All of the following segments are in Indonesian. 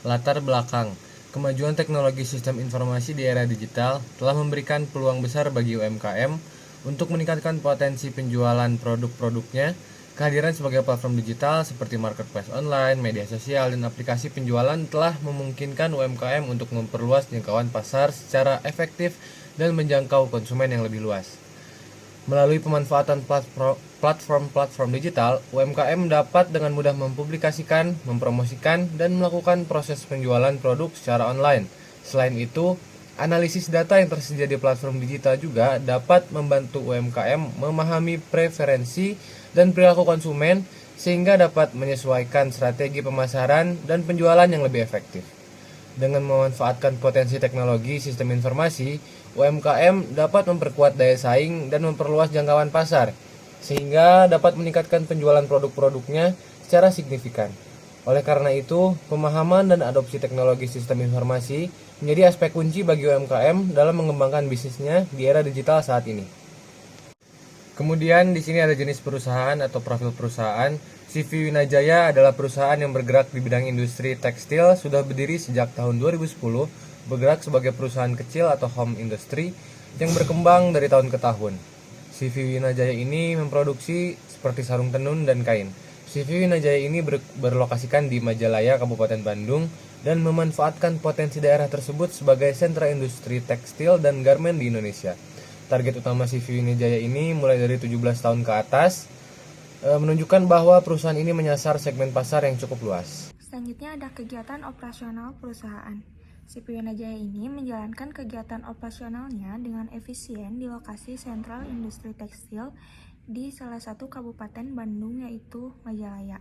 Latar belakang, kemajuan teknologi sistem informasi di era digital telah memberikan peluang besar bagi UMKM untuk meningkatkan potensi penjualan produk-produknya. Kehadiran sebagai platform digital seperti marketplace online, media sosial, dan aplikasi penjualan telah memungkinkan UMKM untuk memperluas jangkauan pasar secara efektif dan menjangkau konsumen yang lebih luas. Melalui pemanfaatan platform-platform digital, UMKM dapat dengan mudah mempublikasikan, mempromosikan, dan melakukan proses penjualan produk secara online. Selain itu, analisis data yang tersedia di platform digital juga dapat membantu UMKM memahami preferensi dan perilaku konsumen sehingga dapat menyesuaikan strategi pemasaran dan penjualan yang lebih efektif. Dengan memanfaatkan potensi teknologi sistem informasi, UMKM dapat memperkuat daya saing dan memperluas jangkauan pasar, sehingga dapat meningkatkan penjualan produk-produknya secara signifikan. Oleh karena itu, pemahaman dan adopsi teknologi sistem informasi menjadi aspek kunci bagi UMKM dalam mengembangkan bisnisnya di era digital saat ini. Kemudian di sini ada jenis perusahaan atau profil perusahaan. CV Winajaya adalah perusahaan yang bergerak di bidang industri tekstil, sudah berdiri sejak tahun 2010, bergerak sebagai perusahaan kecil atau home industry yang berkembang dari tahun ke tahun. CV Winajaya ini memproduksi seperti sarung tenun dan kain. CV Winajaya ini berlokasikan di Majalaya, Kabupaten Bandung, dan memanfaatkan potensi daerah tersebut sebagai sentra industri tekstil dan garmen di Indonesia. Target utama CV Winajaya ini mulai dari 17 tahun ke atas, menunjukkan bahwa perusahaan ini menyasar segmen pasar yang cukup luas. Selanjutnya ada kegiatan operasional perusahaan. CV Winajaya ini menjalankan kegiatan operasionalnya dengan efisien di lokasi sentral industri tekstil di salah satu kabupaten Bandung yaitu Majalaya.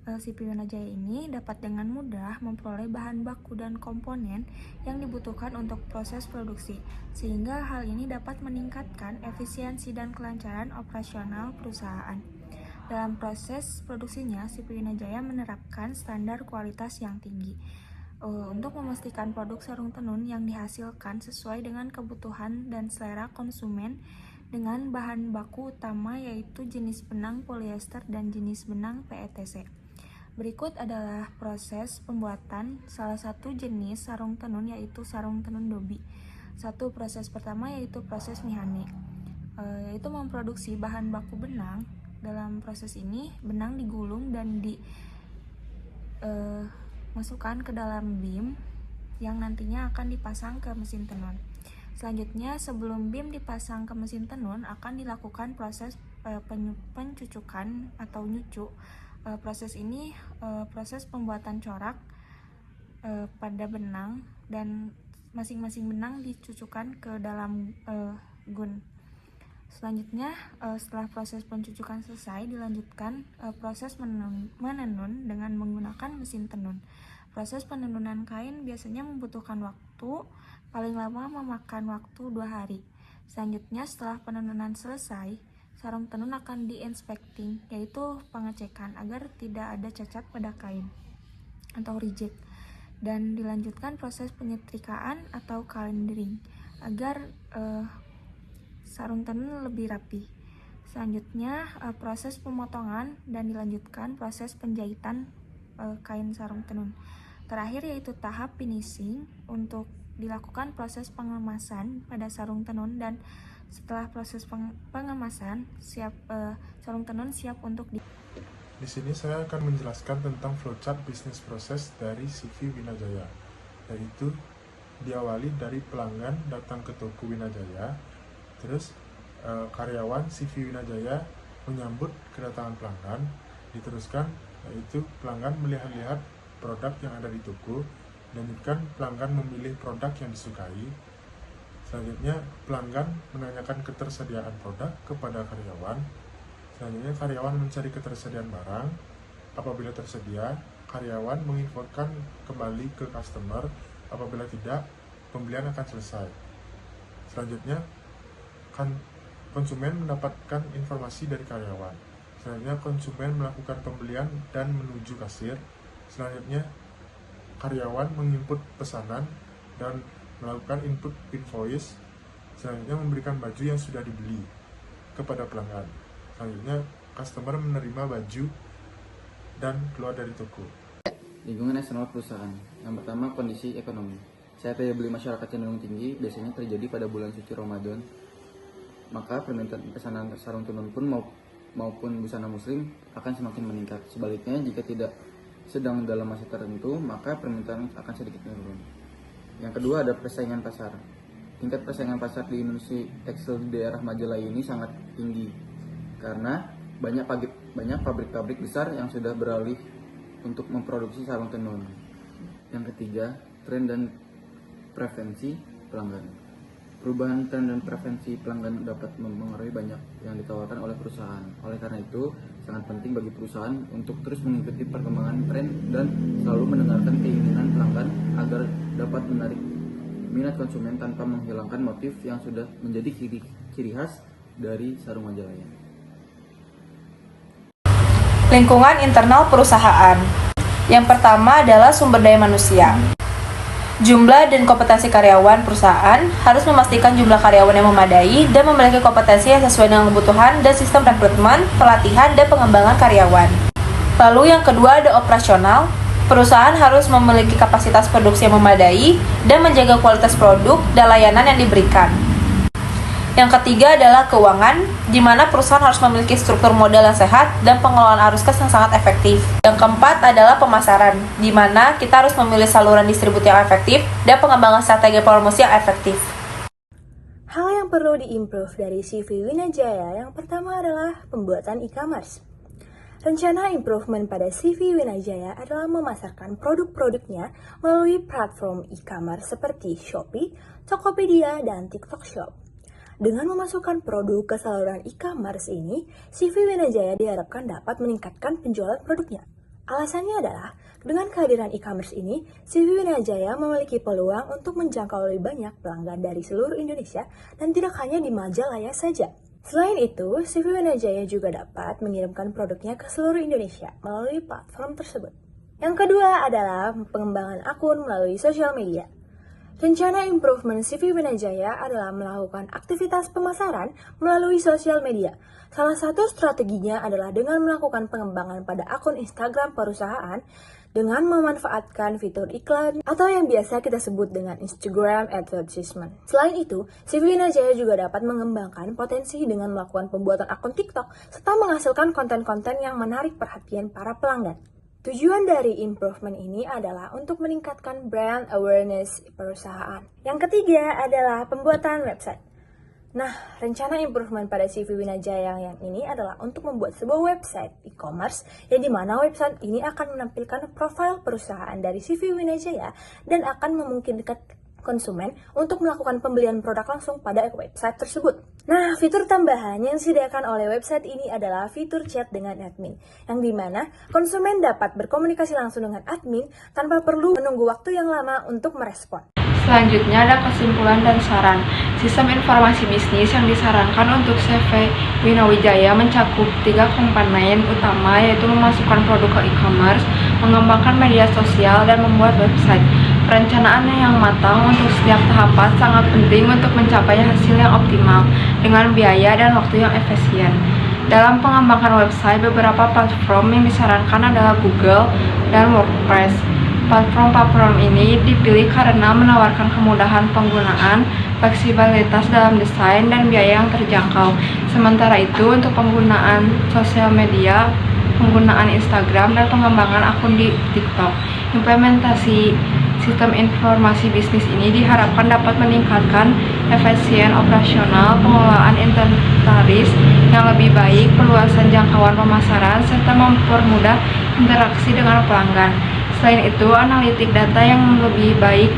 CV Winajaya ini dapat dengan mudah memperoleh bahan baku dan komponen yang dibutuhkan untuk proses produksi, sehingga hal ini dapat meningkatkan efisiensi dan kelancaran operasional perusahaan. Dalam proses produksinya, CV Winajaya menerapkan standar kualitas yang tinggi untuk memastikan produk sarung tenun yang dihasilkan sesuai dengan kebutuhan dan selera konsumen dengan bahan baku utama yaitu jenis benang polyester dan jenis benang PETC. Berikut adalah proses pembuatan salah satu jenis sarung tenun yaitu sarung tenun dobi. Satu proses pertama yaitu proses mihane, yaitu memproduksi bahan baku benang. Dalam proses ini, benang digulung dan dimasukkan ke dalam BIM yang nantinya akan dipasang ke mesin tenun. Selanjutnya, sebelum BIM dipasang ke mesin tenun, akan dilakukan proses pencucukan atau nyucuk. Proses ini proses pembuatan corak pada benang dan masing-masing benang dicucukkan ke dalam gun. Selanjutnya, setelah proses pencucukan selesai, dilanjutkan proses menenun dengan menggunakan mesin tenun. Proses penenunan kain biasanya membutuhkan waktu, paling lama memakan waktu 2 hari. Selanjutnya, setelah penenunan selesai, sarung tenun akan di-inspecting, yaitu pengecekan agar tidak ada cacat pada kain atau reject. Dan dilanjutkan proses penyetrikaan atau calendering agar sarung tenun lebih rapi. Selanjutnya proses pemotongan dan dilanjutkan proses penjahitan kain sarung tenun. Terakhir yaitu tahap finishing untuk dilakukan proses pengemasan pada sarung tenun, dan setelah proses pengemasan sarung tenun siap untuk Di sini saya akan menjelaskan tentang flowchart bisnis proses dari CV Winajaya, yaitu diawali dari pelanggan datang ke toko Winajaya. Terus karyawan CV Winajaya menyambut kedatangan pelanggan, diteruskan yaitu pelanggan melihat-lihat produk yang ada di toko, lanjutkan pelanggan memilih produk yang disukai. Selanjutnya pelanggan menanyakan ketersediaan produk kepada karyawan. Selanjutnya karyawan mencari ketersediaan barang. Apabila tersedia, karyawan menginfokan kembali ke customer. Apabila tidak, pembelian akan selesai. Selanjutnya konsumen mendapatkan informasi dari karyawan. Selanjutnya konsumen melakukan pembelian dan menuju kasir. Selanjutnya karyawan menginput pesanan dan melakukan input invoice. Selanjutnya memberikan baju yang sudah dibeli kepada pelanggan. Selanjutnya customer menerima baju dan keluar dari toko. Lingkungan eksternal perusahaan. Yang pertama, kondisi ekonomi. Saat daya beli masyarakat cenderung tinggi, biasanya terjadi pada bulan suci Ramadan. Maka permintaan pesanan sarung tenun pun maupun busana muslim akan semakin meningkat. Sebaliknya, jika tidak sedang dalam masa tertentu, maka permintaan akan sedikit menurun. Yang kedua ada persaingan pasar. Tingkat persaingan pasar di industri tekstil di daerah Majalaya ini sangat tinggi karena banyak pabrik-pabrik besar yang sudah beralih untuk memproduksi sarung tenun. Yang ketiga, tren dan preferensi pelanggan. Perubahan tren dan preferensi pelanggan dapat mempengaruhi banyak yang ditawarkan oleh perusahaan. Oleh karena itu, sangat penting bagi perusahaan untuk terus mengikuti perkembangan tren dan selalu mendengarkan keinginan pelanggan agar dapat menarik minat konsumen tanpa menghilangkan motif yang sudah menjadi ciri khas dari sarung Majalaya. Lingkungan internal perusahaan. Yang pertama adalah sumber daya manusia. Jumlah dan kompetensi karyawan perusahaan harus memastikan jumlah karyawan yang memadai dan memiliki kompetensi yang sesuai dengan kebutuhan dan sistem rekrutmen, pelatihan, dan pengembangan karyawan. Lalu yang kedua ada operasional. Perusahaan harus memiliki kapasitas produksi yang memadai dan menjaga kualitas produk dan layanan yang diberikan. Yang ketiga adalah keuangan, di mana perusahaan harus memiliki struktur modal yang sehat dan pengelolaan arus kas yang sangat efektif. Yang keempat adalah pemasaran, di mana kita harus memilih saluran distribusi yang efektif dan pengembangan strategi promosi yang efektif. Hal yang perlu diimprove dari CV Winajaya yang pertama adalah pembuatan e-commerce. Rencana improvement pada CV Winajaya adalah memasarkan produk-produknya melalui platform e-commerce seperti Shopee, Tokopedia, dan TikTok Shop. Dengan memasukkan produk ke saluran e-commerce ini, CV Winajaya diharapkan dapat meningkatkan penjualan produknya. Alasannya adalah, dengan kehadiran e-commerce ini, CV Winajaya memiliki peluang untuk menjangkau lebih banyak pelanggan dari seluruh Indonesia dan tidak hanya di Majalaya saja. Selain itu, CV Winajaya juga dapat mengirimkan produknya ke seluruh Indonesia melalui platform tersebut. Yang kedua adalah pengembangan akun melalui sosial media. Rencana improvement CV Winajaya adalah melakukan aktivitas pemasaran melalui sosial media. Salah satu strateginya adalah dengan melakukan pengembangan pada akun Instagram perusahaan dengan memanfaatkan fitur iklan atau yang biasa kita sebut dengan Instagram advertisement. Selain itu, CV Winajaya juga dapat mengembangkan potensi dengan melakukan pembuatan akun TikTok serta menghasilkan konten-konten yang menarik perhatian para pelanggan. Tujuan dari improvement ini adalah untuk meningkatkan brand awareness perusahaan. Yang ketiga adalah pembuatan website. Nah, rencana improvement pada CV Winajaya yang ini adalah untuk membuat sebuah website e-commerce yang dimana website ini akan menampilkan profil perusahaan dari CV Winajaya dan akan memungkinkan konsumen untuk melakukan pembelian produk langsung pada website tersebut. Nah, fitur tambahan yang disediakan oleh website ini adalah fitur chat dengan admin, yang dimana konsumen dapat berkomunikasi langsung dengan admin tanpa perlu menunggu waktu yang lama untuk merespon. Selanjutnya ada kesimpulan dan saran. Sistem informasi bisnis yang disarankan untuk CV Winajaya mencakup 3 komponen utama, yaitu memasukkan produk ke e-commerce, mengembangkan media sosial, dan membuat website. Perencanaan yang matang untuk setiap tahapan sangat penting untuk mencapai hasil yang optimal dengan biaya dan waktu yang efisien. Dalam pengembangan website, beberapa platform yang disarankan adalah Google dan WordPress. Platform ini dipilih karena menawarkan kemudahan penggunaan, fleksibilitas dalam desain, dan biaya yang terjangkau. Sementara itu, untuk penggunaan sosial media, penggunaan Instagram, dan pengembangan akun di TikTok, implementasi sistem informasi bisnis ini diharapkan dapat meningkatkan efisien operasional, pengelolaan inventaris yang lebih baik, perluasan jangkauan pemasaran, serta mempermudah interaksi dengan pelanggan. Selain itu, analitik data yang lebih baik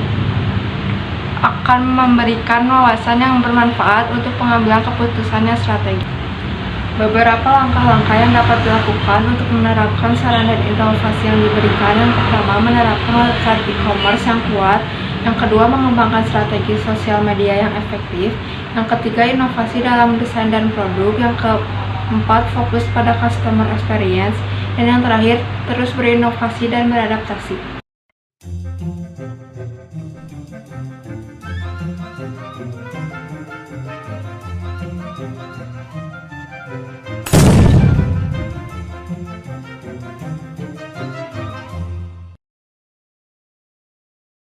akan memberikan wawasan yang bermanfaat untuk pengambilan keputusan yang strategis. Beberapa langkah-langkah yang dapat dilakukan untuk menerapkan saran dan inovasi yang diberikan. Yang pertama, menerapkan website e-commerce yang kuat. Yang kedua, mengembangkan strategi sosial media yang efektif. Yang ketiga, inovasi dalam desain dan produk. Yang keempat, fokus pada customer experience. Dan yang terakhir, terus berinovasi dan beradaptasi.